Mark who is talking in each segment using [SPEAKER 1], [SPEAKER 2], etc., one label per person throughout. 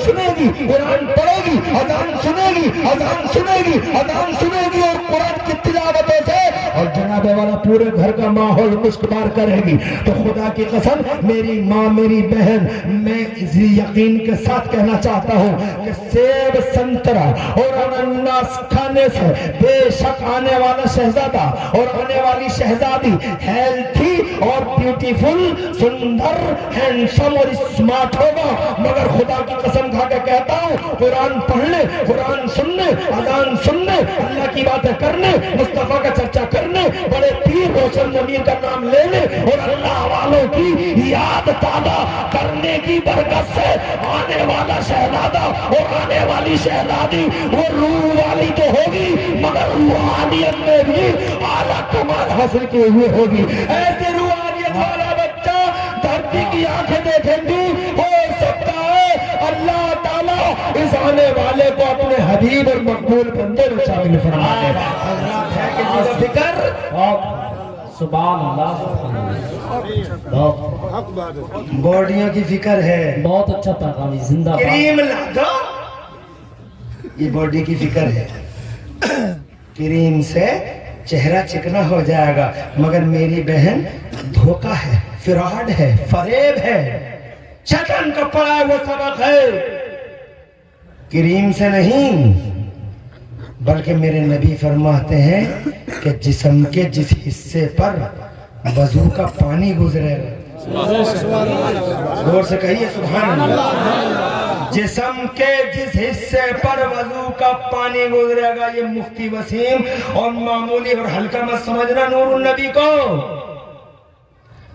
[SPEAKER 1] سنے گی، قرآن پڑھے گی، اذان سنے گی، اذان سنے گی، اذان سنے گی اور قرآن کی تلاوتوں سے اور جناب والا پورے گھر کا ماحول خوشگوار کرے گی، تو خدا کی قسم میری ماں میری بہن میں اسی یقین کے ساتھ کہنا چاہتا ہوں کہ سیب سنترا اور انناس کھانے سے بے شک آنے والا شہزادہ اور آنے والی شہزادی ہیلتھی اور بیوٹیفل، سندر، ہینڈسم اور اسمارٹ ہوگا، مگر خدا کی قسم کھا کے کہتا ہوں قرآن پڑھنے، قرآن سننے، اذان سننے، اللہ کی باتیں کرنے، مصطفیٰ کا چرچا کرنے، بڑے پیر روشن ضمیر کا نام لینے اور اللہ والوں کی یاد تازہ کرنے کی برکت سے آنے والا شہزادہ اور آنے والی شہزادی وہ روح والی تو ہوگی مگر روحانیت میں بھی اعلیٰ کمال حاصل کیے ہوئے ہوگی۔ ایسے روحانیت والا بچہ دھرتی کی آنکھیں دیکھیں گی، ہو سکتا ہے اللہ تعالیٰ اس آنے والے کو اپنے حبیب اور مقبول بندے میں شامل فرما دے۔ حضرات ہے کسی کا فکر؟
[SPEAKER 2] سبحان اللہ، سبحان اللہ،
[SPEAKER 1] باڈیوں کی فکر ہے،
[SPEAKER 2] بہت اچھا پیغام، زندہ باد۔
[SPEAKER 1] کریم لا دو، یہ باڈی کی فکر ہے، کریم سے چہرہ چکنا ہو جائے گا، مگر میری بہن دھوکہ ہے، فراڈ ہے، فریب ہے، شیطان کا پڑھا وہ سبق ہے، کریم سے نہیں، بلکہ میرے نبی فرماتے ہیں کہ جسم کے جس حصے پر وضو کا پانی گزرے گا، غور سے کہیے سبحان اللہ، جسم کے جس حصے پر وضو کا پانی گزرے گا، یہ مفتی وسیم اور معمولی اور ہلکا مت سمجھنا نور النبی کو،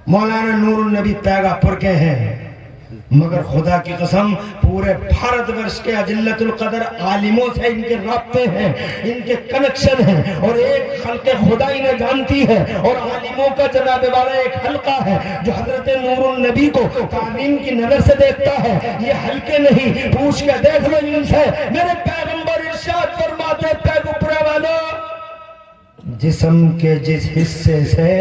[SPEAKER 1] مولانا نور النبی پیگا پور کے ہیں، مگر خدا کی قسم پورے بھارت ورش کے اجلت القدر عالموں سے ان کے رابطے ہیں، ان کے کنیکشن ہیں، اور ایک خلق خدا انہیں جانتی ہے، اور عالموں کا جناب والا ایک حلقہ ہے جو حضرت نور النبی کو تعظیم کی نظر سے دیکھتا ہے، یہ حلقے نہیں، پوچھ کے دیکھ لو ان سے، میرے پیغمبر ارشاد فرماتے پیغمبر والا جسم کے جس حصے سے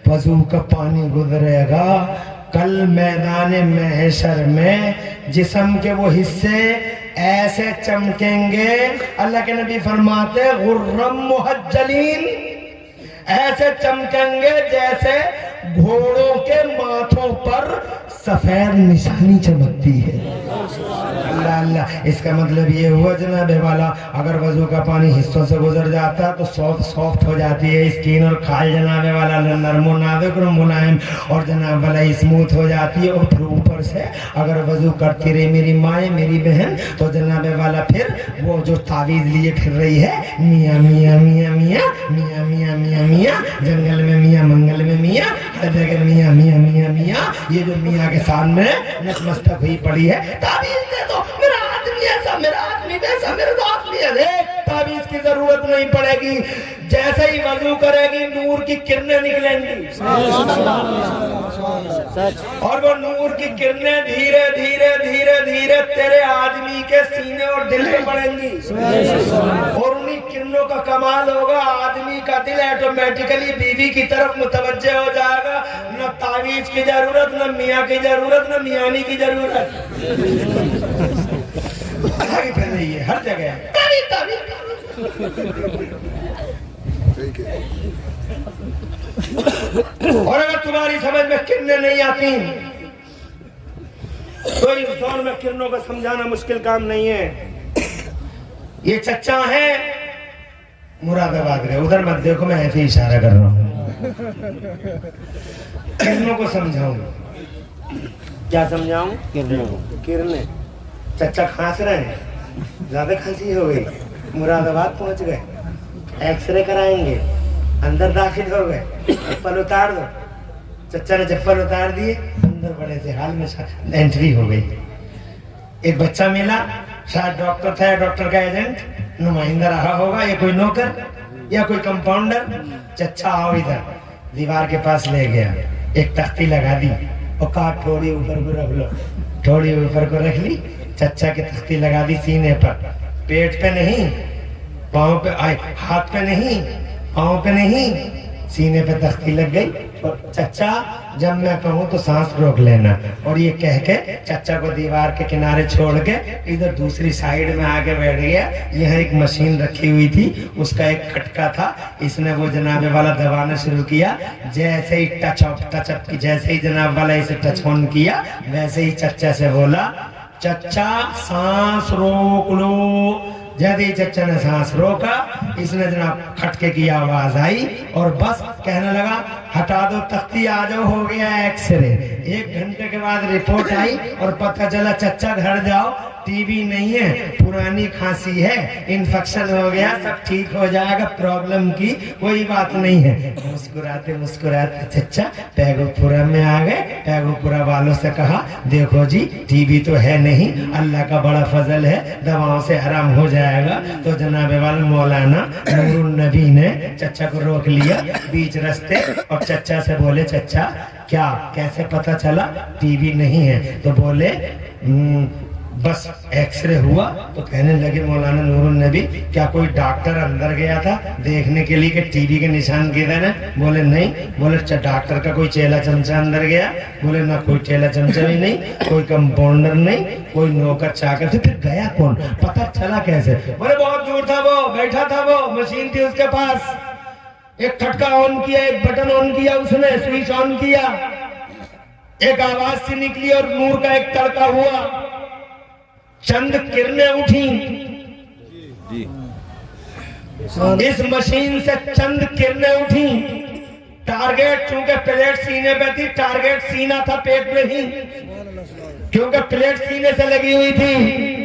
[SPEAKER 1] وضو کا پانی گزرے گا، کل میدان محشر میں جسم کے وہ حصے ایسے چمکیں گے، اللہ کے نبی فرماتے غرم محجلین، ایسے چمکیں گے جیسے گھوڑوں کے ماتھوں پر سفید نشانی چمکتی ہے۔ اللہ اللہ، اس کا مطلب یہ ہوا جناب والا اگر وضو کا پانی حصوں سے گزر جاتا تو سافٹ ہو جاتی ہے اسکین، اور کھال جناب والا نرم و نازک اور ملائم اور جناب والا اسموتھ ہو جاتی ہے، اور پھر اوپر سے اگر وضو کرتی رہی میری مائیں میری بہن تو جناب والا پھر وہ جو تعویذ لیے پھر رہی ہے میاں میاں میاں میاں میاں میاں میاں میاں، جنگل میں میاں منگل میں میاں، ہر جگہ میاں میاں میاں میاں، یہ جو میاں کے سامنے نتمستک ہوئی پڑی ہے، تعویذ دے دو، میرا آدمی ایسا، میرا آدمی ویسا، میرا آدمی ایسا، تعویذ کی ضرورت نہیں پڑے گی، جیسے ہی وضو کرے گی نور کی کرنیں نکلیں گی، اور وہ نور کی کرنیں دھیرے دھیرے دھیرے دھیرے تیرے آدمی کے سینے اور دل میں پڑیں گی، اور انہی کرنوں کا کمال ہوگا، آدمی کا دل ایٹومیٹیکلی بیوی کی طرف متوجہ ہو جائے گا، نہ تعویذ کی ضرورت، نہ میاں کی ضرورت، نہ میانی کی ضرورت، آگے پھر رہی ہے ہر جگہ اور اگر تمہاری سمجھ میں کرنیں نہیں آتی تو اس دور میں کرنوں کو سمجھانا مشکل کام نہیں ہے۔ یہ چچا ہے مراد آباد رہے، ادھر مت دیکھو، میں ایسے اشارہ کر رہا ہوں، کرنوں کو سمجھاؤں، کیا سمجھاؤں؟ کرنیں، چچا کھانس رہے ہیں، زیادہ کھانسی ہو گئی، مراد آباد پہنچ گئے، ایکس رے کرائیں گے، اندر داخل ہو گئے، چپل اتار دو، چچا نے چپل اتار دیے، اندر بڑے سے حال میں انٹری ہو گئی، ایک بچہ ملا، شاید ڈاکٹر تھا، ڈاکٹر کا ایجنٹ نمائندہ رہا ہوگا، یا کوئی نوکر یا کوئی کمپاؤنڈر، چچا آؤ ادھر، دیوار کے پاس لے گیا، ایک تختی لگا دی، اور کہا تھوڑی اوپر کو رکھ لو، تھوڑی اوپر کو رکھ لی، چچا کی تختی لگا دی سینے پر، پیٹ پہ نہیں، پاؤں پہ، ہاتھ پہ نہیں، پاؤں پہ نہیں، سینے پہ تختی لگ گئی اور چچا جب میں کہوں تو سانس روک لینا، اور یہ کہہ کے چچا کو دیوار کے کنارے چھوڑ کے ادھر دوسری سائیڈ میں آگے بیٹھ گیا۔ یہاں ایک مشین رکھی ہوئی تھی، اس کا ایک کھٹکا تھا، اس نے وہ جناب والا دبانا شروع کیا۔ جیسے ہی ٹچ اپ کی جیسے ہی جناب والا اسے ٹچ آن کیا، ویسے ہی چچا سے بولا چچا سانس روک لو۔ جب ہی چچا نے سانس روکا، اس نے جناب کھٹکے کی آواز آئی اور بس کہنے لگا ہٹا دو تختی، آ جاؤ، ہو گیا ایکس رے۔ 1 گھنٹے کے بعد رپورٹ آئی اور پتہ چلا چچا گھر جاؤ، ٹی بی نہیں ہے، پرانی کھانسی ہے، انفیکشن ہو گیا، سب ٹھیک ہو جائے گا، پرابلم کی کوئی بات نہیں ہے۔ مسکراتے مسکراتے چچا پیگو پورا میں آ گئے۔ پیگو پورا والوں سے کہا دیکھو جی ٹی بی تو ہے نہیں، اللہ کا بڑا فضل ہے، دواؤں سے حرام ہو جائے گا۔ تو جناب والا مولانا نور النبی نے چچا کو روک لیا بیچ رستے اور چچا سے بولے چچا کیا کیسے پتا چلا ٹی بی نہیں ہے؟ تو بولے بس ایکس رے ہوا۔ تو کہنے لگے مولانا نور النبی کیا کوئی ڈاکٹر اندر گیا تھا دیکھنے کے لیے کہ ٹی بی کے نشان کدھر ہیں؟ بولے نہیں۔ بولے ڈاکٹر کا کوئی چیلا چمچہ اندر گیا؟ بولے نہ کوئی چیلا چمچہ بھی نہیں، کوئی کمپاؤنڈر نہیں، کوئی نوکر چاکر تھے۔ پھر گیا کون؟ پتہ چلا کیسے؟ بولے بہت دور تھا، وہ بیٹھا تھا، وہ مشین تھی اس کے پاس، ایک کھٹکا آن کیا، ایک بٹن آن کیا، اس نے سوئچ آن کیا، ایک آواز سی نکلی اور نور کا ایک تڑکا ہوا، چند کرنیں اٹھیں، اس مشین سے چند کرنیں اٹھیں۔ ٹارگیٹ چونکہ پلیٹ سینے پہ تھی، ٹارگیٹ سینہ تھا، پیٹ میں ہی، کیونکہ پلیٹ سینے سے لگی ہوئی تھی،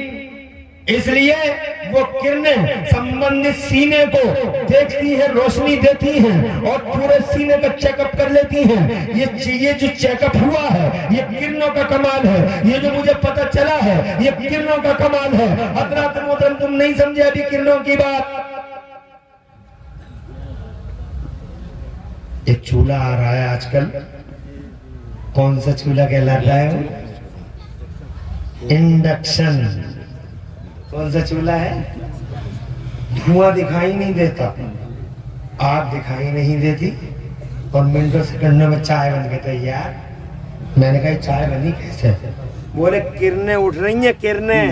[SPEAKER 1] اس لیے وہ کرنیں سمبندھت سینے کو دیکھتی ہیں، روشنی دیتی ہیں اور پورے سینے کا چیک اپ کر لیتی ہیں۔ یہ جو چیک اپ ہوا ہے یہ کرنوں کا کمال ہے، یہ جو مجھے پتہ چلا ہے یہ کرنوں کا کمال ہے۔ حضرات محترم تم نہیں سمجھے ابھی کرنوں کی بات۔ ایک چولہا آ رہا ہے آج کل، کون سا چولہا کہلاتا ہے؟ انڈکشن۔ کون سا چولہا ہے؟ دھواں دکھائی نہیں دیتا، آگ دکھائی نہیں دیتی، اور منٹوں سیکنڈوں میں چائے بن کے تیار۔ میں نے کہا چائے بنی کیسے؟ بولے کرنیں اٹھ رہی ہیں، کرنیں،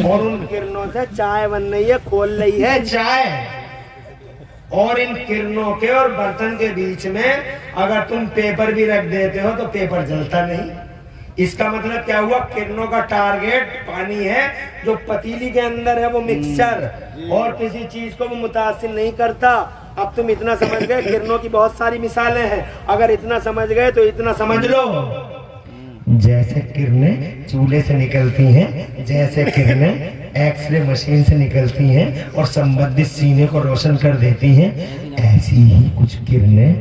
[SPEAKER 1] اور ان کرنوں سے چائے بن رہی ہے، کھول رہی ہے چائے۔ اور ان کرنوں کے اور برتن کے بیچ میں اگر تم پیپر بھی رکھ دیتے ہو تو پیپر جلتا نہیں۔ اس کا مطلب کیا ہوا؟ کرنوں کا ٹارگیٹ پانی ہے، جو پتیلی کے اندر ہے وہ مکسچر اور کسی چیز کو وہ متاثر نہیں کرتا۔ اب تم اتنا سمجھ گئے، کرنوں کی بہت ساری مثالیں ہیں، اگر اتنا سمجھ گئے تو اتنا سمجھ لو، جیسے کرنیں چولہے سے نکلتی ہیں، جیسے کرنیں ایکس رے مشین سے نکلتی ہیں اور سمبندھت سینے کو روشن کر دیتی ہیں، ایسی ہی کچھ کرنیں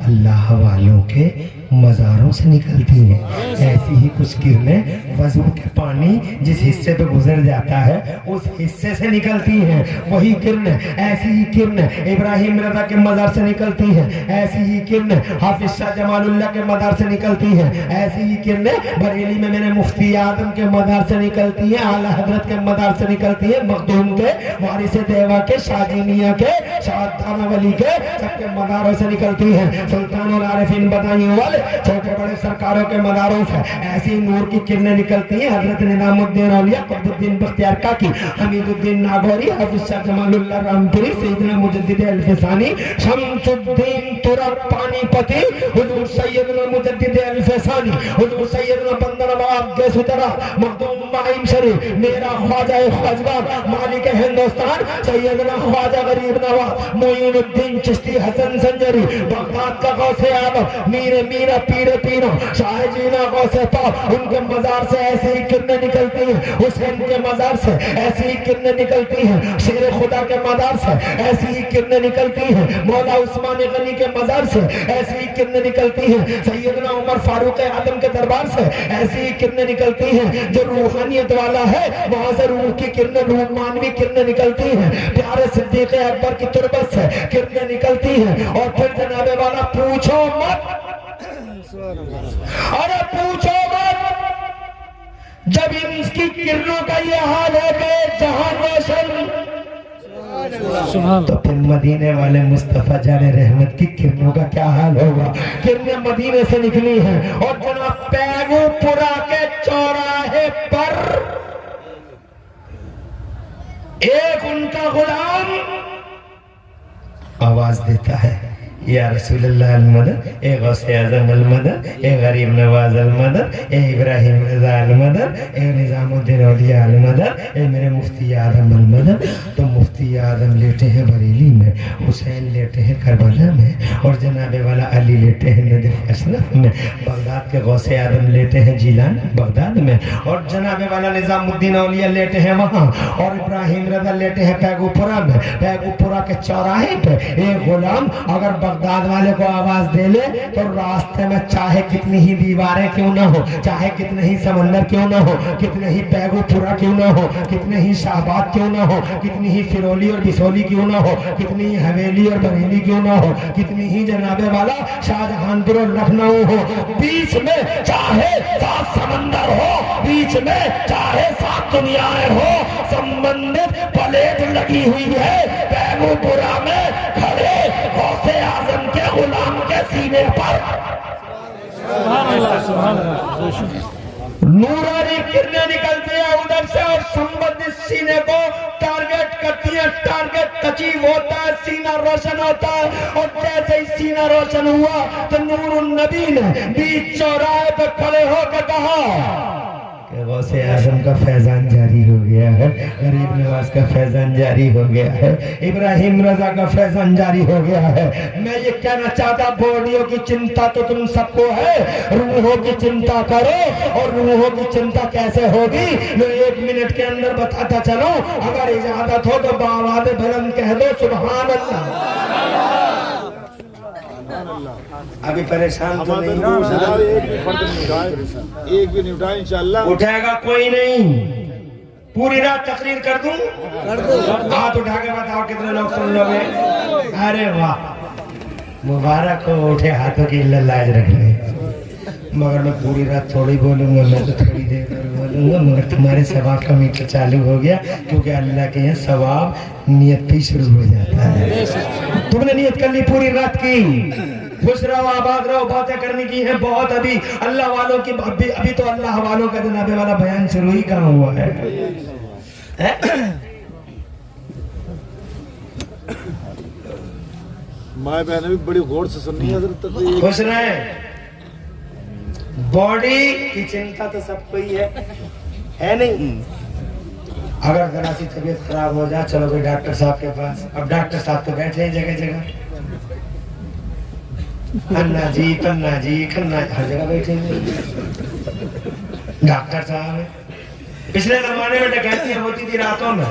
[SPEAKER 1] اللہ والوں کے مزاروں سے نکلتی ہیں۔ ایسی ہی کچھ کرنیں وضو کے پانی جس حصے پہ گزر جاتا ہے اس حصے سے نکلتی ہیں، وہی کرنیں۔ ایسی ہی کرنیں ابراہیم رضا کے مزار سے نکلتی ہیں، ایسی ہی کرنیں حافظ شاہ جمال اللہ کے مزار سے نکلتی ہیں، ایسی ہی کرنیں بریلی میں میرے مفتی اعظم کے مزار سے نکلتی ہیں، اعلیٰ حضرت کے مزار سے نکلتی ہیں، مخدوم کے، وارث دیوا کے، شاہ جینیہ کے، شاہ دانا ولی کے، سب کے مزاروں سے نکلتی ہیں۔ سلطان العارفین بدائیوں والے چھوٹے بڑے سرکاروں کے مزاروں سے ایسی نور کی کرنیں نکلتی ہیں۔ حضرت نظام الدین اولیاء، قطب الدین بختیار کاکی، حمید الدین ناگوری، حافظ شاہ جمال اللہ رامپوری، سیدنا مجدد الفسانی، شمس الدین ترک پانی پتی، حضور سیدنا مجدد الفسانی، حضور سیدنا بندر نواب گیسوترا، مخدوم معین شریف، میرا خواجہ خواجگان، مالک ہندوستان، سیدنا خواجہ غریب نواز، معین الدین چشتی حسن سنجری، بغداد کا غوث اعظم، میرا پیر پیرا، شاہ جینا غوث پاک، ان کے مزار سے ایسی ہی کرنیں نکلتی ہیں، حسین کے مزار سے ایسی ہی کرنیں نکلتی ہیں، شیر خدا کے مزار سے ایسی ہی کرنیں نکلتی ہیں، مولا عثمان غنی کے مزار سے ایسی ہی کرنیں نکلتی ہیں، سیدنا عمر فاروق اعظم کے دربار سے ایسی ہی کرنیں نکلتی ہیں۔ جو روحانیت والا ہے وہاں سے روح کی کرنیں، روحانوی کرنیں نکلتی ہیں، پیارے صدیق اکبر کی تربت سے کرنیں نکلتی ہیں۔ اور پھر جناب والا پوچھو مت، ارے پوچھو مت، جب ان کی کرنوں کا یہ حال ہے کہ جہاں روشن، تو پھر مدینے والے مصطفیٰ جان رحمت کی کرنوں کا کیا حال ہوگا؟ کرنیں مدینے سے نکلی ہیں اور جناب پیگو پورا کے چوراہے پر ایک ان کا غلام آواز دیتا ہے، یا رسول اللہ المدد، اے غوث اعظم المدد، اے غریب نواز المدد، اے ابراہیم رضا المدد، اے نظام الدین اولیاء المدد، اے میرے مفتی اعظم المدد۔ تو مفتی اعظم لیٹے ہیں بریلی میں، حسین لیٹے ہیں کربلا میں، اور جناب والا علی لیٹے ہیں نجف اشرف میں، بغداد کے غوث اعظم لیٹے ہیں جیلان بغداد میں، اور جناب والا نظام الدین اولیاء لیٹے ہیں وہاں، اور ابراہیم رضا لیٹے ہیں پیگو پورا میں۔ پیگو پورا کے چوراہے پہ ایک غلام اگر بغداد والے کو آواز دے لے تو راستے میں چاہے کتنی ہی دیواریں کیوں نہ ہو، چاہے کتنے ہی سمندر کیوں نہ ہو، کتنے ہی پیگو پورا کیوں نہ ہو، کتنے ہی شاہباد کیوں نہ ہو، کتنی ہی سرولی اور بسولی کیوں نہ ہو، کتنی ہی حویلی اور بریلی کیوں نہ ہو، کتنی ہی جناب والا شاہجہان پور اور لکھنؤ ہو، بیچ میں چاہے 7 سمندر ہو، بیچ میں چاہے 7 دنیایں ہو، سمندر پلیٹ لگی ہوئی ہے پیگو پورا میں کھڑے غوث اعظم کے غلام کے سینے پر نورانی کرنیں نکلتی ہیں ادھر سے اور سمبندت سینے کو ٹارگٹ کرتی ہیں۔ ٹارگٹ اچیو ہوتا ہے، سینہ روشن ہوتا ہے، اور جیسے ہی سینہ روشن ہوا تو نور النبی نے بیچ چوراہے پہ کھڑے ہو کے کہا کہ غوث اعظم کا فیضان جاری ہو گیا ہے، غریب نواز کا فیضان جاری ہو گیا ہے، ابراہیم رضا کا فیضان جاری ہو گیا ہے۔ میں یہ کہنا چاہتا، باڈیوں کی چنتا تو تم سب کو ہے، روحوں کی چنتا کرو، اور روحوں کی چنتا کیسے ہوگی میں 1 منٹ کے اندر بتاتا چلوں۔ اگر اجازت ہو تو بآواز بلند کہہ دو سبحان اللہ۔ ابھی پریشان تو نہیں
[SPEAKER 3] ایک بھی نہیں اٹھائے انشاءاللہ
[SPEAKER 1] اٹھائے گا کوئی نہیں، پوری رات تقریر کر دوں؟ ہاتھ اٹھا کے بتاؤ کتنے لوگ سن لو گے؟ ارے واہ، مبارک ہو، اٹھے ہاتھوں کی اللہ لاج رکھ لیں۔ مگر میں پوری رات تھوڑی بولوں گا، میں تو تھوڑی دیر بولوں گا، مگر تمہارے ثواب کا میٹر چالو ہو گیا، کیونکہ اللہ کے یہاں ثواب نیت پہ شروع ہو جاتا ہے۔ تم نے نیت کر لی، پوری رات کی، خوش رہو، آباد رہو، باتیں کرنے کی ہیں بہت، ابھی اللہ والوں کی، ابھی تو اللہ والوں کا جناب والا بیان شروع ہی کہاں ہوا ہے۔
[SPEAKER 3] مائیں بہنیں بھی بڑی غور سے سننی ہے حضرت تقریر۔
[SPEAKER 1] خوش رہیں۔ باڈی کی چنتا تو سب کو ہی ہے نہیں؟ اگر ذرا سی طبیعت خراب ہو جائے، چلو کوئی ڈاکٹر صاحب کے پاس، اب ڈاکٹر صاحب تو بیٹھے ہیں جگہ جگہ، کھنا جی کھنا جی کھنا، ہر جگہ بیٹھے ہیں ڈاکٹر صاحب۔ پچھلے زمانے میں ڈکیتیاں ہوتی تھی راتوں میں،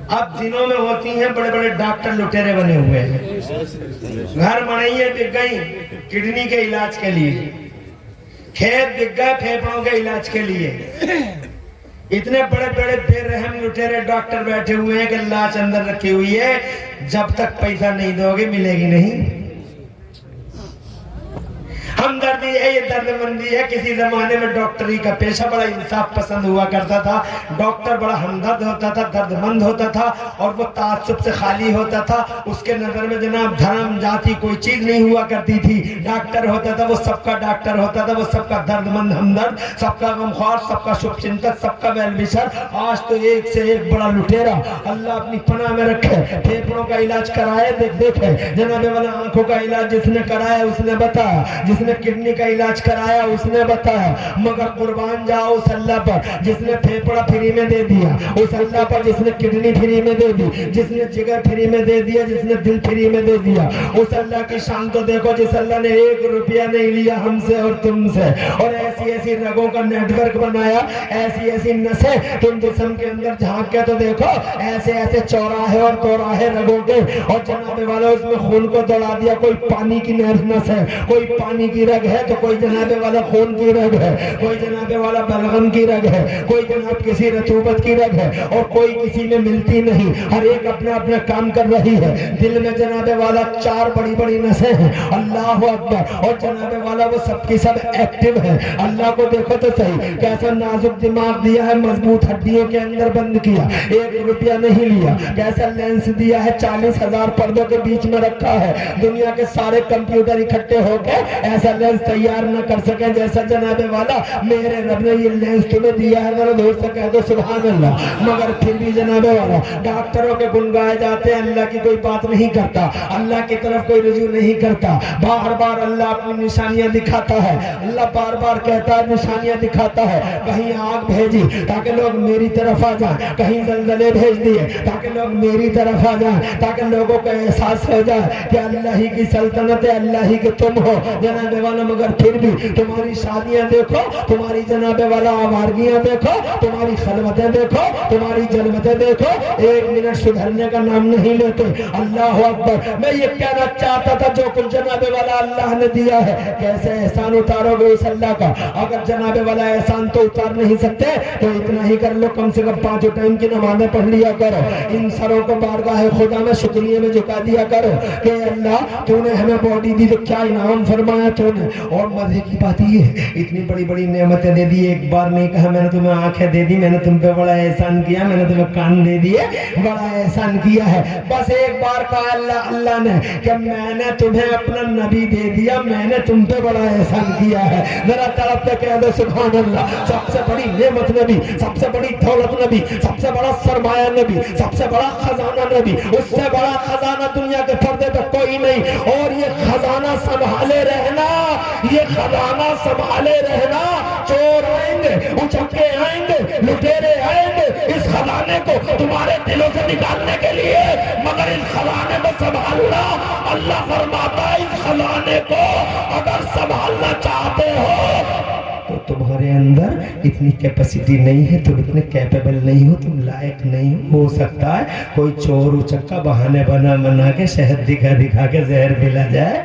[SPEAKER 1] اب دنوں میں ہوتی ہیں، بڑے بڑے ڈاکٹر لٹیرے بنے ہوئے ہیں، گھر بنائیے بک گئی کڈنی کے علاج کے لیے، کھیت بک گئے پھیپھڑوں کے علاج کے لیے، اتنے بڑے بڑے بے رحم لٹیرے ڈاکٹر بیٹھے ہوئے ہیں کہ لاش اندر رکھی ہوئی ہے، جب تک پیسہ نہیں دو گے ملے گی نہیں۔ ہمدردی ہے، یہ درد مندی ہے۔ کسی زمانے میں ڈاکٹری کا پیشہ بڑا انصاف پسند ہوا کرتا تھا، ڈاکٹر بڑا ہمدرد ہوتا تھا، درد مند ہوتا تھا، اور وہ تعصب سے خالی ہوتا تھا، اس کے نظر میں جناب دھرم جاتی کوئی چیز نہیں ہوا کرتی تھی۔ ڈاکٹر ہوتا تھا وہ سب کا ڈاکٹر ہوتا تھا، وہ سب کا درد مند ہمدرد، سب کا غمخوار، سب کا شبھ چنتک، سب کا ویل وشر۔ آج تو ایک سے ایک بڑا لٹیرا، اللہ اپنی پناہ میں رکھے، پھیپھڑوں کا علاج کرائے، دیکھے جناب والا آنکھوں کا علاج جس نے کرایا اس نے بتایا، جس نے کڈنی کا علاج کرایا اس نے بتایا، مگر قربان جاؤ اس اللہ پر جس نے پھیپڑا فری میں دے دیا، اس اللہ پر جس نے کڈنی فری میں دے دی، جس نے جگر فری میں دے دیا، جس نے دل فری میں دے دیا۔ اس اللہ کی شان تو دیکھو جس اللہ نے 1 روپیہ نہیں لیا ہم سے اور تم سے، اور ایسی ایسی رگوں کا نیٹ ورک بنایا، ایسی ایسی نسیں تم جسم کے اندر جھانک کے تو دیکھو، ایسے ایسے چوراہے اور توراہے رگوں کے، اور جناب والا اس میں خون کو دوڑا دیا۔ کوئی پانی کی نس ہے، کوئی پانی کی رگ ہے تو کوئی جناب والا خون کی رگ ہے, کوئی جناب والا بلغم کی رگ ہے, کوئی جناب کسی رطوبت کی رگ ہے, اور کوئی کسی میں ملتی نہیں, ہر ایک اپنا اپنا کام کر رہی ہے. دل میں جناب والا 4 بڑی بڑی نسیں ہیں, اللہ اکبر, اور جناب والا وہ سب کی سب ایکٹیو ہیں. اللہ کو دیکھو تو صحیح, کیسا نازک دماغ دیا ہے, مضبوط ہڈیوں کے اندر بند کیا, 1 روپیہ نہیں لیا. کیسا لینس دیا ہے, 40,000 پردوں کے بیچ میں رکھا ہے. دنیا کے سارے کمپیوٹر اکٹھے ہو کے ایسا لینس تیار نہ کر سکے جیسا جناب والا میرے رب نے یہ لینس تمہیں دیا ہے. ذرا دور سے کہہ دو سبحان اللہ. مگر پھر بھی جناب والا ڈاکٹروں کے گن گائے جاتے ہیں, اللہ کی کوئی بات نہیں کرتا, اللہ کی طرف کوئی رجوع نہیں کرتا. بار بار اللہ اپنی نشانیاں دکھاتا ہے, اللہ بار بار کہتا ہے نشانیاں دکھاتا ہے. کہیں آگ بھیجی تاکہ لوگ میری طرف آ جائیں, کہیں زلزلے بھیج دیے تاکہ لوگ میری طرف آ جائیں, تاکہ لوگوں کو احساس ہو جائے کہ اللہ ہی کی سلطنت ہے, اللہ ہی کے تم ہو جناب والا. مگر پھر بھی تمہاری شادیاں دیکھو, تمہاری جناب والا آوارگیاں دیکھو, تمہاری خلوتیں دیکھو, تمہاری جلوتیں دیکھو, 1 منٹ سدھرنے کا نام نہیں لیتے. اللہ اکبر. میں یہ کہنا چاہتا تھا جو کچھ جناب والا اللہ نے دیا ہے, کیسے احسان اتارو گے اس اللہ کا. اگر جناب والا احسان تو اتار نہیں سکتے تو اتنا ہی کر لو, کم سے کم 5 ٹائم کی نمازیں پڑھ لیا کرو. ان سروں کو بارگاہ خدا میں شکریہ میں جھکا دیا کرو کہ اللہ تو نے ہمیں باڈی دی تو کیا انعام فرمایا تو نے. اور مزے کی بات یہ ہے, اتنی بڑی بڑی نعمتیں دے دی, ایک بار نہیں کہا میں نے تمہیں آنکھیں دے دی, میں نے تم پہ بڑا احسان کیا, میں نے تمہیں کان دے دیے, بڑا احسان کیا ہے. بس ایک بار کہا اللہ نے کہ میں نے تمہیں اپنا نبی دے دیا, میں نے تم پہ بڑا احسان کیا ہے. ذرا طرف سے کہہ دو سبحان اللہ. سب سے بڑی نعمت نبی, سب سے بڑی دولت نبی, سب سے بڑا سرمایہ نبی, سب سے بڑا خزانہ نبی, اس سے بڑا خزانہ دنیا کے پردے پہ کوئی نہیں. اور یہ خزانہ سنبھالے رہنا, یہ خزانہ سنبھالے رہنا. چور آئیں گے, اچکے آئیں گے, لٹیرے آئیں گے اس خزانے کو تمہارے دلوں سے نکالنے کے لیے, مگر اس خزانے کو سنبھالنا. اللہ فرماتا ہے اس خزانے کو اگر سنبھالنا چاہتے ہو تو تمہارے اندر اتنی کیپیسٹی نہیں ہے, تم اتنے کیپیبل نہیں ہو, تم لائق نہیں ہو. سکتا ہے کوئی چور اچکا بہانے بنا کے شہد دکھا کے زہر پلا جائے,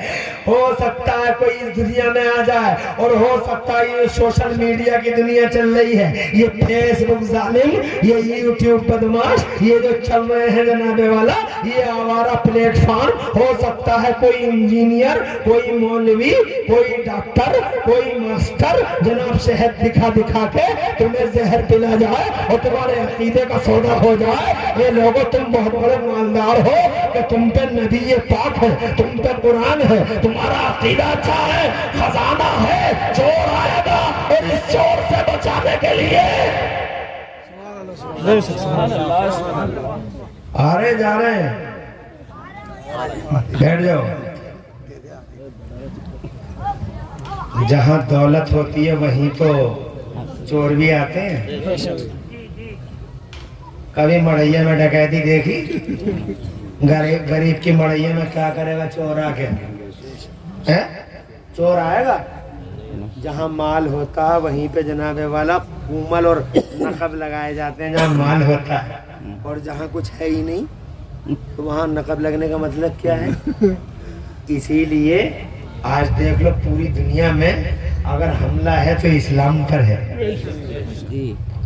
[SPEAKER 1] ہو سکتا ہے کوئی اس دنیا میں آ جائے, اور ہو سکتا ہے یہ سوشل میڈیا کی دنیا چل رہی ہے, یہ فیس بک ظالم, یہ یوٹیوب بدماش, یہ جو چل رہے ہیں جناب والا, یہ آوارہ پلیٹ فارم, ہو سکتا ہے کوئی انجینئر, کوئی مولوی, کوئی ڈاکٹر, کوئی ماسٹر جناب شہد دکھا کے تمہیں زہر پلا جائے اور تمہارے عقیدے کا سودا ہو جائے. یہ لوگوں تم بہت بڑے مالدار ہو کہ تم پہ نبی پاک ہے, تم پہ قرآن ہے, تمہارا عقیدہ اچھا ہے, خزانہ ہے. چور آئے گا اور اس چور سے بچانے کے لیے آ رہے جا رہے ہیں. بیٹھ جاؤ. جہاں دولت ہوتی ہے وہیں تو چور بھی آتے ہیں. کبھی مڑیا میں ڈکیتی دیکھی؟ غریب کی مڑیا میں کیا کرے گا چور آ کے؟ چور آئے گا. جہاں مال ہوتا ہے وہیں پہ جناب والا کومل اور نقب لگائے جاتے ہیں جہاں مال ہوتا ہے, اور جہاں کچھ ہے ہی نہیں تو وہاں نقب لگنے کا مطلب کیا ہے؟ اسی لیے آج دیکھ لو پوری دنیا میں اگر حملہ ہے تو اسلام پر ہے,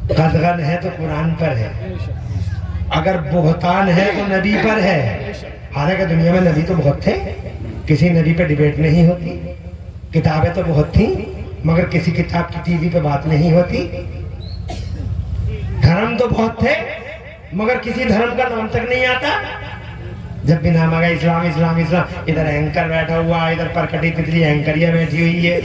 [SPEAKER 1] قدغن ہے تو قرآن پر ہے, اگر بہتان ہے تو نبی پر ہے. حالانکہ دنیا میں نبی تو بہت تھے, کسی نبی پہ ڈیبیٹ نہیں ہوتی, کتابیں تو بہت تھیں مگر کسی کتاب کی ٹی وی پہ بات نہیں ہوتی, دھرم تو بہت تھے مگر کسی دھرم کا نام تک نہیں آتا. جب بھی نام آگا اسلام اسلام اسلام, ادھر اینکر بیٹھا ہوا, ادھر پرکٹی پتلی اینکریہ بیٹھی ہوئی ہے.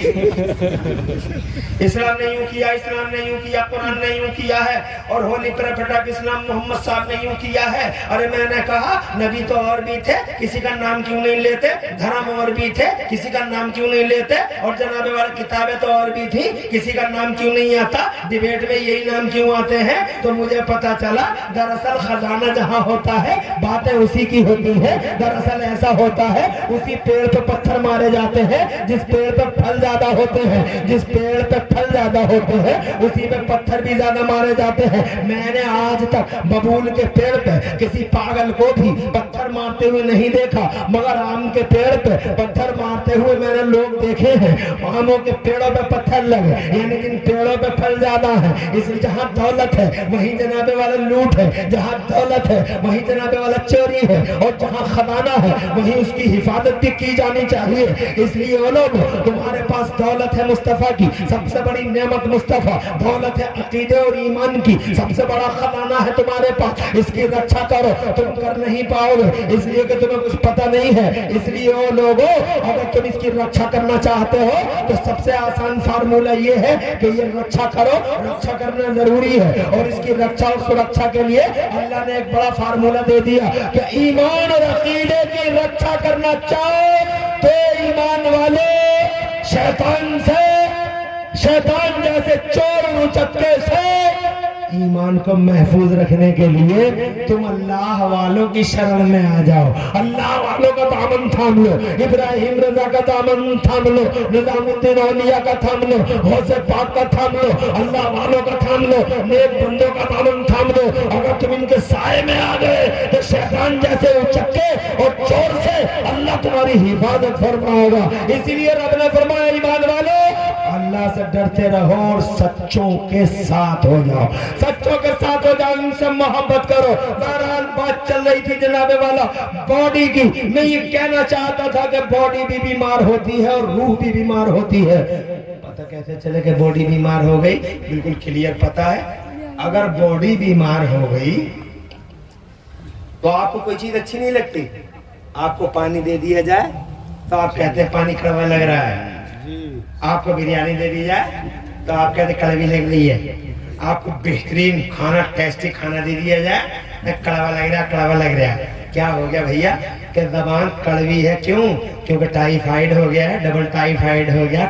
[SPEAKER 1] اسلام نے یوں کیا, اسلام نے یوں کیا, قرآن نے یوں کیا ہے, اور ہولی پروفیٹ آف اسلام محمد صاحب نے یوں کیا ہے. ارے میں نے کہا نبی تو اور بھی تھے, کسی کا نام کیوں نہیں لیتے؟ دھرم اور بھی تھے, کسی کا نام کیوں نہیں لیتے؟ اور جناب والی کتابیں تو اور بھی تھیں, کسی کا نام کیوں نہیں آتا؟ ڈیبیٹ میں یہی نام کیوں آتے ہیں؟ تو مجھے پتا چلا دراصل خزانہ جہاں ہوتا ہے باتیں اسی کی ہوتی کی ہے. دراصل ایسا ہوتا ہے اسی پیڑ پہ پتھر مارے جاتے ہیں جس پیڑ پہ پھل زیادہ ہوتے ہیں, جس پیڑ پہ پھل زیادہ ہوتے ہیں اسی پہ پتھر بھی زیادہ مارے جاتے ہیں. میں نے آج تک ببول کے پیڑ پہ کسی پاگل کو بھی پتھر مارتے ہوئے نہیں دیکھا, مگر آم کے پیڑ پہ پتھر مارتے ہوئے میں نے لوگ دیکھے ہیں. آموں کے پیڑوں پہ پتھر لگے, یعنی جن پیڑوں پہ پھل زیادہ ہیں, اس لیے جہاں دولت ہے وہیں جناب والا لوٹ ہے, جہاں دولت ہے وہیں جناب والا چوری ہے, اور جہاں خزانہ ہے وہیں اس کی حفاظت بھی کی جانی چاہیے. اس لیے وہ لوگ, تمہارے پاس دولت ہے مصطفیٰ کی, سب سے بڑی نعمت مصطفیٰ, دولت ہے عقیدے اور ایمان کی, سب سے بڑا خزانہ ہے تمہارے پاس, اس کی رکشا کرو. تم کر نہیں پاؤ گے اس لیے کہ تمہیں کچھ پتہ نہیں ہے. اس لیے وہ لوگوں, اگر تم اس کی رکشا کرنا چاہتے ہو تو سب سے آسان فارمولہ یہ ہے کہ یہ رکشا کرو. رکشا کرنا ضروری ہے, اور اس کی رکشا اور سرکشا کے لیے اللہ نے ایک بڑا فارمولہ دے دیا کہ ایمان اور عقیدے کی رکشا کرنا چاہو تو ایمان والے شیطان سے, شیطان جیسے چور چکے سے ایمان کو محفوظ رکھنے کے لیے تم اللہ والوں کی شرم میں آ جاؤ. اللہ والوں کا دامن تھام لو, ابراہیم رضا کا دامن تھام لو, نظام الدین اولیاء کا تھام لو, غوث پاک کا تھام لو, اللہ والوں کا تھام لو, نیک بندوں کا دامن تھام لو. اگر تم ان کے سائے میں آ گئے تو شیطان جیسے چکے اور چور سے اللہ تمہاری حفاظت فرمائے گا. اسی لیے رب نے فرمایا ایمان والو اللہ سے ڈرتے رہو اور سچوں کے ساتھ ہو جاؤ, سچوں کے ساتھ ہو جاؤ, ان سے محبت کرو. بہرحال بات چل رہی تھی جناب والا باڈی کی. میں یہ کہنا چاہتا تھا کہ باڈی بھی بیمار ہوتی ہے اور روح بھی بیمار ہوتی ہے. پتہ کیسے چلے کہ باڈی بیمار ہو گئی؟ بالکل کلیئر پتہ ہے. اگر باڈی بیمار ہو گئی تو آپ کو کوئی چیز اچھی نہیں لگتی. آپ کو پانی دے دیا جائے تو آپ کہتے ہیں پانی کڑوا لگ رہا ہے. آپ کو بریانی دے دی جائے تو آپ کہتے ہیں کڑوی لگ رہی ہے. آپ کو بہترین کھانا, ٹیسٹی کھانا دے دیا جائے, کڑوا لگ رہا ہے, کڑوا لگ رہا ہے. کیا ہو گیا بھیا کہ زبان کڑوی ہے. کیوں؟ کیونکہ ٹائیفائڈ ہو گیا ہے, ڈبل ٹائیفائڈ ہو گیا,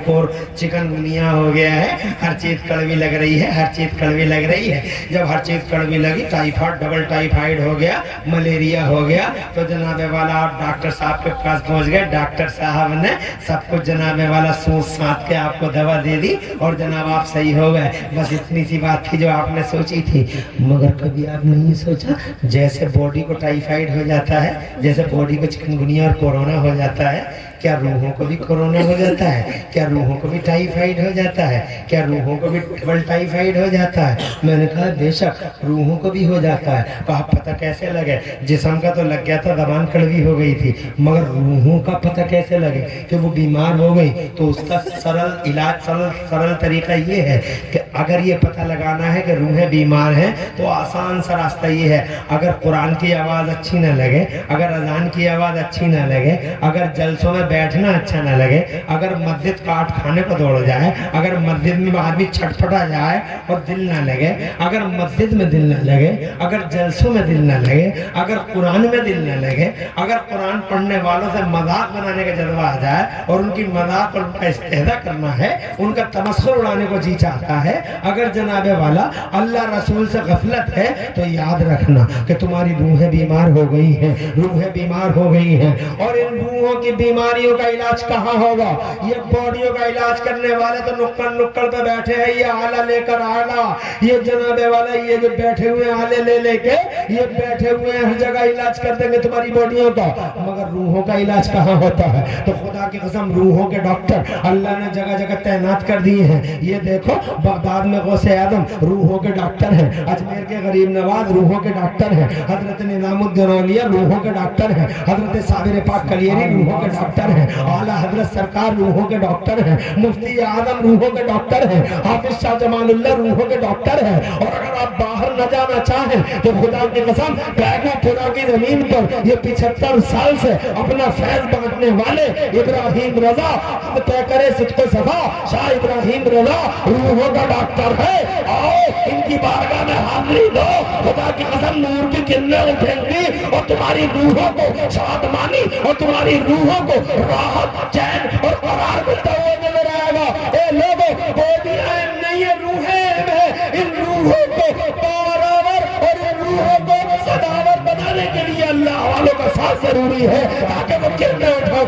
[SPEAKER 1] چکن گنیا ہو گیا ہے. ہر چیز کڑوی لگ رہی ہے, ہر چیز کڑوی لگ رہی ہے. جب ہر چیز کڑوی لگی, ٹائیفائڈ ڈبل ٹائیفائڈ ہو گیا, ملیریا ہو گیا, تو جناب والا آپ ڈاکٹر صاحب کے پاس پہنچ گئے. ڈاکٹر صاحب نے سب کچھ جناب والا سوچ سانچ کے آپ کو دوا دے دی اور جناب آپ صحیح ہو گئے. بس اتنی سی بات تھی جو آپ نے سوچی تھی. مگر کبھی آپ نے یہ سوچا جیسے باڈی کو ٹائیفائڈ ہو جاتا ہے, جیسے باڈی کو چکن گنیا اور کورونا ہو جاتا ہے, کیا روحوں کو بھی کورونا ہو جاتا ہے؟ کیا روحوں کو بھی ٹائیفائڈ ہو جاتا ہے؟ کیا روحوں کو بھی ڈبل ٹائیفائڈ ہو جاتا ہے؟ میں نے کہا بے شک روحوں کو بھی ہو جاتا ہے. کہا پتہ کیسے لگے؟ جسم کا تو لگ گیا تھا, زبان کڑوی ہو گئی تھی, مگر روحوں کا پتہ کیسے لگے کہ وہ بیمار ہو گئی؟ تو اس کا سرل علاج, سرل طریقہ یہ ہے کہ اگر یہ پتہ لگانا ہے کہ روحیں بیمار ہیں تو آسان سا راستہ یہ ہے. اگر قرآن کی آواز اچھی نہ لگے, اگر اذان کی آواز اچھی نہ لگے, اگر جلسوں میں بیٹھنا اچھا نہ لگے, اگر مسجد کاٹ کھانے کو دوڑ جائے, اگر مسجد میں آدمی چھٹپٹا جائے اور دل نہ لگے, اگر مسجد میں دل نہ لگے, اگر جلسوں میں دل نہ لگے, اگر قرآن میں دل نہ لگے, اگر قرآن پڑھنے والوں سے مذاق بنانے کا جذبہ آ جائے اور ان کی مذاق اور ان کا استہزاء کرنا ہے, ان کا تمسخر اڑانے کو جی چاہتا ہے, اگر جناب والا اللہ رسول سے غفلت ہے, تو یاد رکھنا کہ تمہاری روحیں بیمار ہو گئی ہیں, روحیں بیمار ہو گئی ہیں. اور ان روحوں کی بیماریوں کا علاج کہاں ہوگا؟ یہ باڈیوں کا علاج کرنے والے تو نکڑ نکڑ پہ بیٹھے ہیں, یہ آلہ لے کر آلہ, یہ جناب والا یہ جو بیٹھے ہوئے آلے لے لے کے یہ بیٹھے ہوئے ہیں, ہر جگہ علاج کر دیں گے تمہاری باڈیوں کا, مگر روحوں کا علاج کہاں ہوتا ہے؟ تو خدا کی قسم روحوں کے ڈاکٹر اللہ نے جگہ جگہ تعینات کر دیے ہیں. یہ دیکھو بغداد میں غوث اعظم روحوں کے ڈاکٹر ہیں, اجمیر کے غریب نواز روحوں کے ڈاکٹر ہیں, حضرت نظام الدین اولیاء روحوں کے ڈاکٹر ہیں, حضرت صابر پاک کلیری روحوں کے ڈاکٹر ہیں, اعلیٰ حضرت سرکار روحوں کے ڈاکٹر ہیں, مفتی اعظم روحوں کے ڈاکٹر ہیں, حافظ شاہ جمال اللہ روحوں کے ڈاکٹر ہیں. اور اگر آپ باہر نہ جانا چاہیں تو خدا کی قسم بیگو پورا کی زمین پر یہ 75 سال سے اپنا فیض بانٹنے والے ابراہیم رضا, اب طے کرے صدق و صفا, شاہ ابراہیم رضا روحوں کا ڈاکٹر ہے. آؤ ان کی بارگاہ میں حاضری دو, خدا کی قسم نور کی کرنیں اٹھیں گی اور تمہاری روحوں کو شادمانی اور تمہاری روحوں کو راحت, چین اور قرار ملتا ہوا نظر آئے گا. اے لوگوں, بودیاں نہیں یہ روحیں ہیں, ان روحوں کو پاور اور ان روحوں کو صداور بنانے کے لیے اللہ والوں کا ساتھ ضروری ہے تاکہ وہ گرنے اٹھاؤ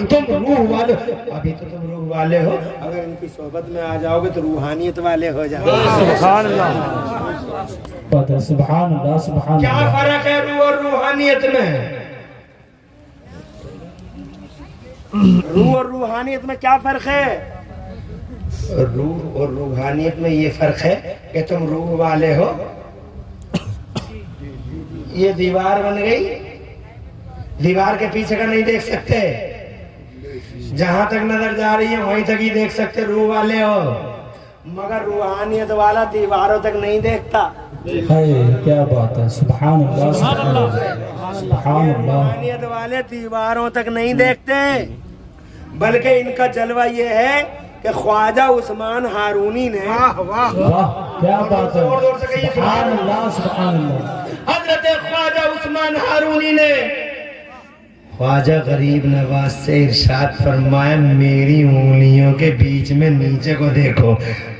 [SPEAKER 1] تم روح والے ابھی تو تم روح والے ہو اگر ان کی صحبت میں آ جاؤ گے تو روحانیت والے ہو جاؤ گے
[SPEAKER 3] سبحان اللہ
[SPEAKER 2] سبحان اللہ سبحان
[SPEAKER 1] کیا
[SPEAKER 2] اللہ
[SPEAKER 1] فرق ہے روح اور روحانیت میں روح اور روحانیت میں کیا فرق ہے روح اور روحانیت میں یہ فرق ہے کہ تم روح والے ہو یہ دیوار بن گئی دیوار کے پیچھے کا نہیں دیکھ سکتے جہاں تک نظر جا رہی ہے وہیں تک ہی دیکھ سکتے روح والے ہو مگر روحانیت والا دیواروں تک نہیں دیکھتا
[SPEAKER 2] کیا بات ہے سبحان اللہ سبحان اللہ سبحان اللہ
[SPEAKER 1] روحانیت والے دیواروں تک نہیں دیکھتے بلکہ ان کا جلوہ یہ ہے کہ خواجہ عثمان ہارونی نے
[SPEAKER 2] واہ کیا بات ہے سبحان اللہ سبحان اللہ
[SPEAKER 1] حضرت خواجہ عثمان ہارونی نے خواجہ غریب نواز سے ارشاد فرمایا میری انگلیوں کے بیچ میں نیچے کو دیکھو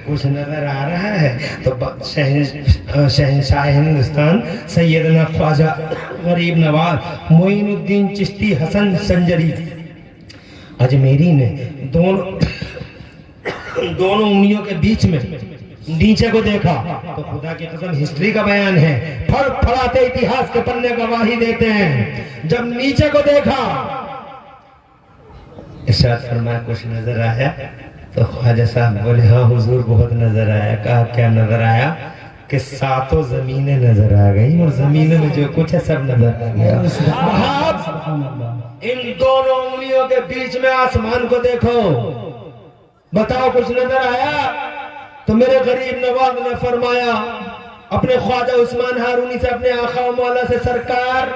[SPEAKER 1] کچھ نظر آ رہا ہے تو شہنشاہ ہندوستان سیدنا خواجہ غریب نواز معین الدین چشتی حسن سنجری اجمیری نے دونوں انگلیوں کے بیچ میں نیچے کو دیکھا تو خدا کی قسم ہسٹری کا بیان ہے پھڑ پھڑاتے اتہاس کے پنے گواہی دیتے ہیں جب نیچے کو دیکھا ارشاد فرمایا کچھ نظر آیا تو خواجہ صاحب بولے ہاں حضور بہت نظر آیا کہا کیا نظر آیا کہ ساتوں زمینیں نظر آ گئی اور زمینوں میں جو کچھ ہے سب نظر آ گیا ان دونوں انگلیوں کے بیچ میں آسمان کو دیکھو بتاؤ کچھ نظر آیا تو میرے غریب نواز نے فرمایا اپنے خواجہ عثمان ہارونی سے اپنے آقا و مولا سے سرکار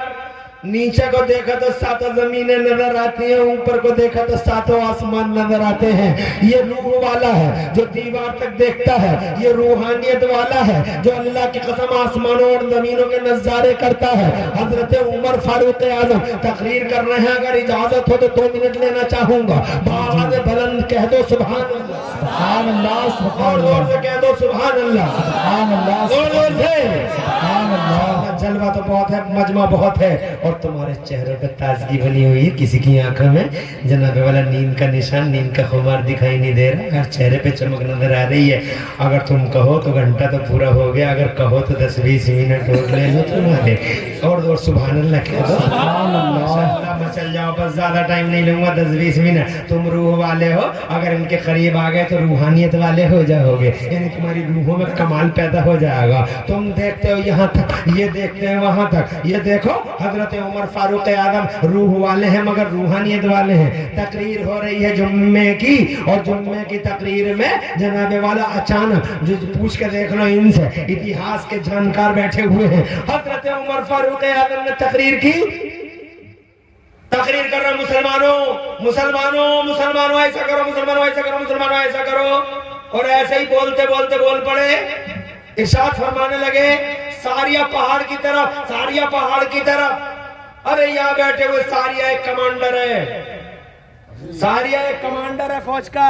[SPEAKER 1] نیچے کو دیکھا تو ساتوں زمینیں نظر آتی ہیں اوپر کو دیکھا تو ساتوں آسمان نظر آتے ہیں یہ روح والا ہے جو دیوار تک دیکھتا ہے یہ روحانیت والا ہے جو اللہ کی قسم آسمانوں اور زمینوں کے نظارے کرتا ہے حضرت عمر فاروق اعظم تقریر کر رہے ہیں اگر اجازت ہو تو 2 منٹ لینا چاہوں گا بآواز بلند کہہ دو سبحان اللہ
[SPEAKER 2] سبحان اللہ
[SPEAKER 1] اور زور سے کہہ دو سبحان اللہ
[SPEAKER 2] سبحان اللہ
[SPEAKER 1] زور سے
[SPEAKER 2] سبحان اللہ
[SPEAKER 1] جلوہ تو بہت ہے مجمع بہت ہے اور تمہارے چہرے پہ تازگی بنی ہوئی ہے کسی کی آنکھوں میں جناب والا نیند کا نشان نیند کا خمار دکھائی نہیں دے رہا ہر چہرے پہ چمک نظر آ رہی ہے اگر تم کہو تو گھنٹہ تو پورا ہو گیا اگر کہو تو 10-20 منٹ اور لے لو تمہارے اور سبحان اللہ کہہ دو ماشاءاللہ میں چل جاؤ بس زیادہ ٹائم نہیں لوں گا 10-20 منٹ تم روح والے ہو اگر ان کے قریب آ گئے تو روحانیت والے ہو جاؤ گے یعنی تمہاری روحوں میں کمال پیدا ہو جائے گا تم دیکھتے ہو یہاں تک یہ دیکھتے ہیں وہاں تک یہ دیکھو حضرت عمر فاروق اعظم روح والے ہیں مگر روحانیت والے ہیں تقریر ہو رہی ہے جمعے کی اور جمعے کی تقریر میں جناب والا اچانک جو پوچھ کے دیکھ لو ان سے اتہاس کے جانکار بیٹھے ہوئے ہیں حضرت عمر فاروق اعظم نے تقریر کی تقریر کر رہے مسلمانوں ایسا کرو مسلمانوں ایسا کرو اور ایسے ہی بولتے بول پڑے ارشاد فرمانے لگے ساریہ پہاڑ کی طرف ارے یہاں بیٹھے ہوئے ساریہ ایک کمانڈر ہے فوج کا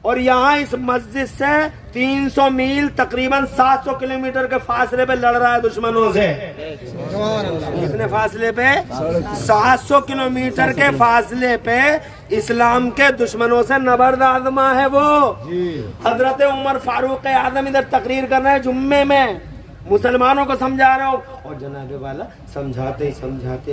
[SPEAKER 1] اور یہاں اس مسجد سے 300 میل تقریباً 700 کلومیٹر کے فاصلے پہ لڑ رہا ہے دشمنوں سے کتنے فاصلے پہ 700 کلومیٹر کے فاصلے پہ اسلام کے دشمنوں سے نبرد آزما ہے وہ حضرت عمر فاروق اعظم ادھر تقریر کر رہے ہیں جمعے میں مسلمانوں کو سمجھا رہا ہوں اور جناب والا سمجھاتے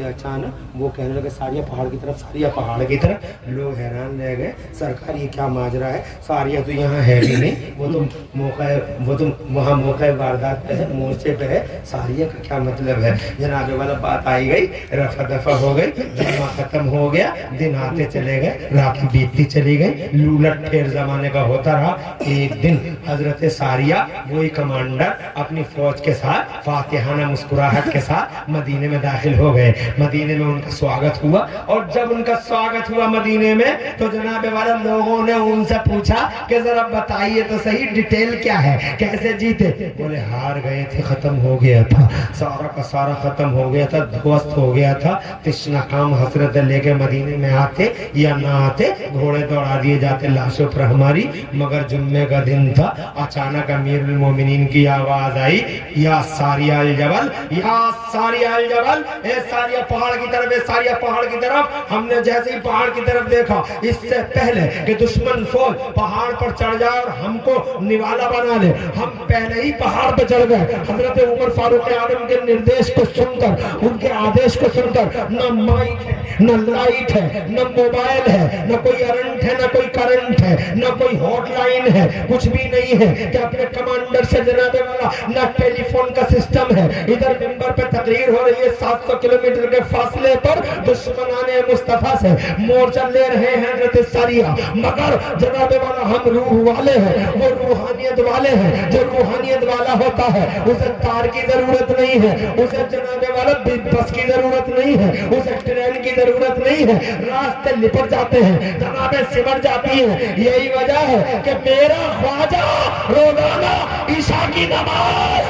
[SPEAKER 1] اچانک وہ کہنے لگے ساریہ پہاڑ کی طرف لوگ حیران رہ گئے سرکار یہ کیا ماجرا ہے ساریہ تو یہاں ہے بھی نہیں وہ تو وہاں موقع واردات پہ ہے مورچے پہ ہے ساریہ کا کیا مطلب ہے جناب والا بات آئی گئی رفع دفع ہو گئی جمعہ ختم ہو گیا دن آتے چلے گئے رات بیتتی چلی گئی لولٹ پھیر زمانے کا ہوتا رہا ایک دن حضرت ساریہ وہی کمانڈر اپنی فوج کے ساتھ فاتحانہ مسکراہٹ کے ساتھ مدینے میں داخل ہو گئے مدینے میں ان کا سواگت ہوا اور جب ان کا سواگت ہوا مدینے میں تو جناب والا لوگوں نے ان سے پوچھا کہ ذرا بتائیے تو صحیح ڈیٹیل کیا ہے کیسے جیتے بولے ہار گئے تھے ختم ہو گیا تھا سارا کا سارا ختم ہو گیا تھا دھوست ہو گیا تھا تشنا کام حسرت لے کے مدینے میں آتے یا نہ آتے گھوڑے دوڑا دیے جاتے لاشوں پر ہماری مگر جمعے کا دن تھا اچانک امیر المومنین کی آواز آئی یا ساریہ الجبل، یا ساریہ الجبل، اے ساریہ پہاڑ کی طرف، اے ساریہ پہاڑ کی طرف۔ ہم نے جیسے ہی پہاڑ کی طرف دیکھا، اس سے پہلے کہ دشمن فوج پہاڑ پر چڑھ جائے اور ہم کو نوالا بنا لے، ہم پہلے ہی پہاڑ پہ چڑھ گئے۔ حضرت عمر فاروق اعظم کے نردیش کو سن کر، ان کے آدیش کو سن کر، نہ مائک ہے، نہ لائٹ ہے، نہ موبائل ہے، نہ کوئی ارنٹ ہے، نہ کوئی کرنٹ ہے، نہ کوئی ہاٹ لائن ہے، کچھ بھی نہیں ہے کہ اپنے کمانڈر سے جناب والا، نہ ٹیلی فون کا سسٹم ہے۔ ادھر ممبر پہ تقریر ہو رہی ہے، 700 کلومیٹر کے فاصلے پر دشمنان مصطفیٰ سے مورچہ لے رہے ہیں حضرت ساریہ، مگر جناب والا ہم روح والے ہیں، وہ روحانیت والے ہیں۔ جو روحانیت والا ہوتا ہے اسے تار کی ضرورت نہیں ہے، اسے جناب والا بس کی ضرورت نہیں ہے، اسے ٹرین کی ضرورت نہیں ہے۔ راستے لپٹ جاتے ہیں، جنابیں سمٹ جاتی ہیں۔ یہی وجہ ہے کہ میرا خواجہ روزانہ عشاء کی نماز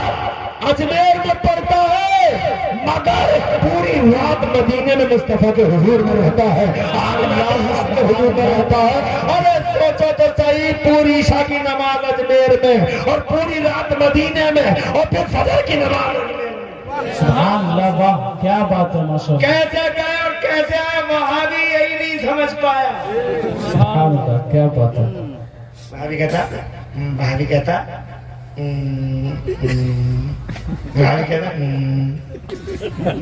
[SPEAKER 1] اجمیر میں پڑھتا ہے، مگر پوری رات مدینے میں مصطفیٰ کے حضور میں رہتا ہے، اللہ کے حضور میں رہتا ہے۔ اور سوچو تو صحیح، پوری عشاء کی نماز اجمیر میں اور پوری رات مدینے میں اور پھر فجر کی نماز اجمیر میں۔
[SPEAKER 2] سبحان اللہ، واہ کیا بات ہے ماشاءاللہ،
[SPEAKER 1] کیسے گئے اور کیسے آئے، وہابی یہی نہیں سمجھ پایا۔
[SPEAKER 2] سبحان اللہ کیا بات ہے۔
[SPEAKER 1] وہابی کہتا، وہابی کہتا، وہابی کہتا